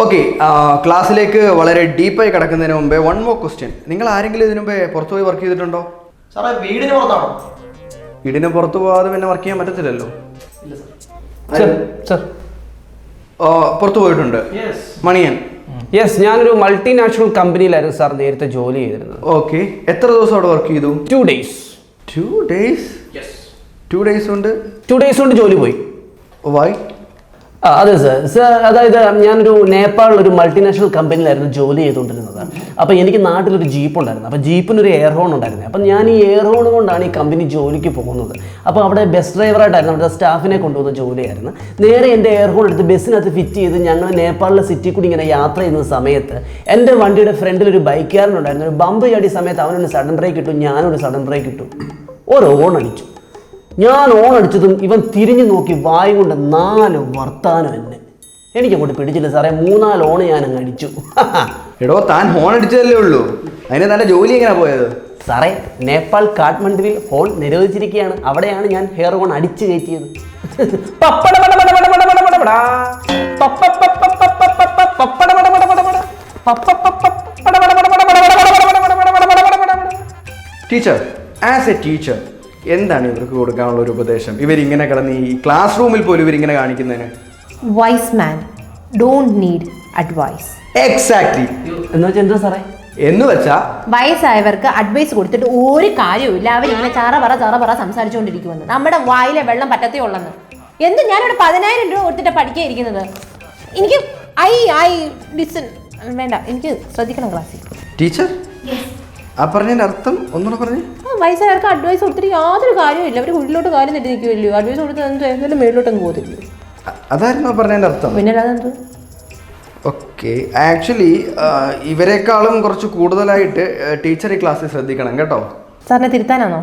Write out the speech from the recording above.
Okay, ക്ലാസ്സിലേക്ക് വളരെ ഡീപ്പായി കിടക്കുന്നതിന് മുമ്പേ വൺ മോർ ക്വസ്റ്റ്യൻ. നിങ്ങൾ ആരെങ്കിലും ഇതിനു മുമ്പേ പുറത്തു പോയി വർക്ക് ചെയ്തിട്ടുണ്ടോ? സാറേ വീടിന് പുറത്താണോ? വീടിന് പുറത്തു പോകാതെ പിന്നെ വർക്ക് ചെയ്യാൻ പറ്റത്തില്ലല്ലോ. പുറത്തു പോയിട്ടുണ്ട്. മണിയൻ? യെസ്, ഞാനൊരു മൾട്ടിനാഷണൽ കമ്പനിയിലായിരുന്നു സാർ നേരത്തെ ജോലി ചെയ്തിരുന്നത്. ഓക്കെ, എത്ര ദിവസം അവിടെ വർക്ക് ചെയ്തു? 2 days. 2 days? 2 days കൊണ്ട് 2 days കൊണ്ട് ജോലി പോയി. വൈ? അതെ സാർ, അതായത് ഞാനൊരു നേപ്പാളിൽ ഒരു മൾട്ടിനാഷണൽ കമ്പനിയിലായിരുന്നു ജോലി ചെയ്തുകൊണ്ടിരുന്നത്. അപ്പോൾ എനിക്ക് നാട്ടിലൊരു ജീപ്പ് ഉണ്ടായിരുന്നു. അപ്പോൾ ജീപ്പിനൊരു എയർ ഹോൺ ഉണ്ടായിരുന്നു. അപ്പം ഞാൻ ഈ എയർ ഹോൺ കൊണ്ടാണ് ഈ കമ്പനി ജോലിക്ക് പോകുന്നത്. അപ്പോൾ അവിടെ ബസ് ഡ്രൈവറായിട്ടായിരുന്നു, അവിടെ സ്റ്റാഫിനെ കൊണ്ടുപോകുന്ന ജോലിയായിരുന്നു. നേരെ എൻ്റെ എയർ ഹോൺ എടുത്ത് ബസ്സിനകത്ത് ഫിറ്റ് ചെയ്ത് ഞങ്ങൾ നേപ്പാളിലെ സിറ്റി കൂടി ഇങ്ങനെ യാത്ര ചെയ്യുന്ന സമയത്ത് എൻ്റെ വണ്ടിയുടെ ഫ്രണ്ടിൽ ഒരു ബൈക്കുകാരനുണ്ടായിരുന്നു. ഒരു ബമ്പ് ചാടിയ സമയത്ത് അവനൊരു സഡൻ ബ്രേക്ക് ഇട്ടു, ഞാനൊരു സഡൻ ബ്രേക്ക് ഇട്ടു. ഒരു ഓൺ അടിച്ചു. ഞാൻ ഓൺ അടിച്ചതും ഇവൻ തിരിഞ്ഞു നോക്കി വായും കൊണ്ട് 4 വർത്താനം എന്നെ. എനിക്കങ്ങോട്ട് പിടിച്ചില്ല സാറേ, 3-4 ഓണ് ഞാൻ അങ്ങ് അടിച്ചു. എടോ, താൻ ഹോൺ അടിച്ചതല്ലേ ഉള്ളൂ, അതിന് നല്ല ജോലി എങ്ങനെയാ പോയത്? സാറേ, നേപ്പാൾ കാഠ്മണ്ഡുവിൽ ഹോൺ നിരോധിച്ചിരിക്കുകയാണ്. അവിടെയാണ് ഞാൻ ഹെയർ ഹോൺ അടിച്ചു കയറ്റിയത്. ടീച്ചർ, ആസ് എ ടീച്ചർ എന്താണ് ഇവർക്ക് കൊടുക്കാനുള്ള ഒരു ഉപദേശം? ഇവരിങ്ങനെ കിടന്ന് ഈ ക്ലാസ് റൂമിൽ പോലും ഇവരിങ്ങനെ കാണിക്കുന്നതിന്? Wise man don't need advice. Exactly. എന്ന് വെച്ചാൽ എന്താ സാറേ? എന്ന് വെച്ചാ വയസ്സായവർക്ക് അഡ്വൈസ് കൊടുത്തിട്ട് ഒരു കാര്യവുമില്ല. അവരിങ്ങനെ ചറ പറ സംസാരിച്ചുകൊണ്ടിരിക്കുമെന്ന്. നമ്മുടെ വായിലെ വെള്ളം പറ്റത്തേ ഉള്ളെന്ന്. എന്ത്, ഞാനിവിടെ 10,000 രൂപ കൊടുത്തിട്ട് പഠിക്കാൻ ഇരിക്കുന്നത്. എനിക്ക് ഐ ലിസൺ വേണ്ട, എനിക്ക് ശ്രദ്ധിക്കണം ക്ലാസ്സിൽ. ടീച്ചർ, ആ പറഞ്ഞതിന്റെ അർത്ഥം ഒന്നുകൂടെ പറഞ്ഞു. വയസ്സായവർക്ക് അഡ്വൈസ് കൊടുത്തിട്ട് യാതൊരു കാര്യമില്ല. അവർ ഉള്ളിലോട്ട് കാര്യം നെട്ടി നിൽക്കുമല്ലോ. അഡ്വൈസ് കൊടുത്ത് എന്തായാലും മേളിലോട്ടങ്ങ് പോകത്തില്ലയോ? അതായിരുന്നു പറഞ്ഞതിന്റെ അർത്ഥം. പിന്നെ അതെന്ത്? ഓക്കെ, ആക്ച്വലി ഇവരെക്കാളും കുറച്ച് കൂടുതലായിട്ട് ടീച്ചർ ഈ ക്ലാസ്സിൽ ശ്രദ്ധിക്കണം കേട്ടോ. സാറിനെ തിരുത്താനാണോ?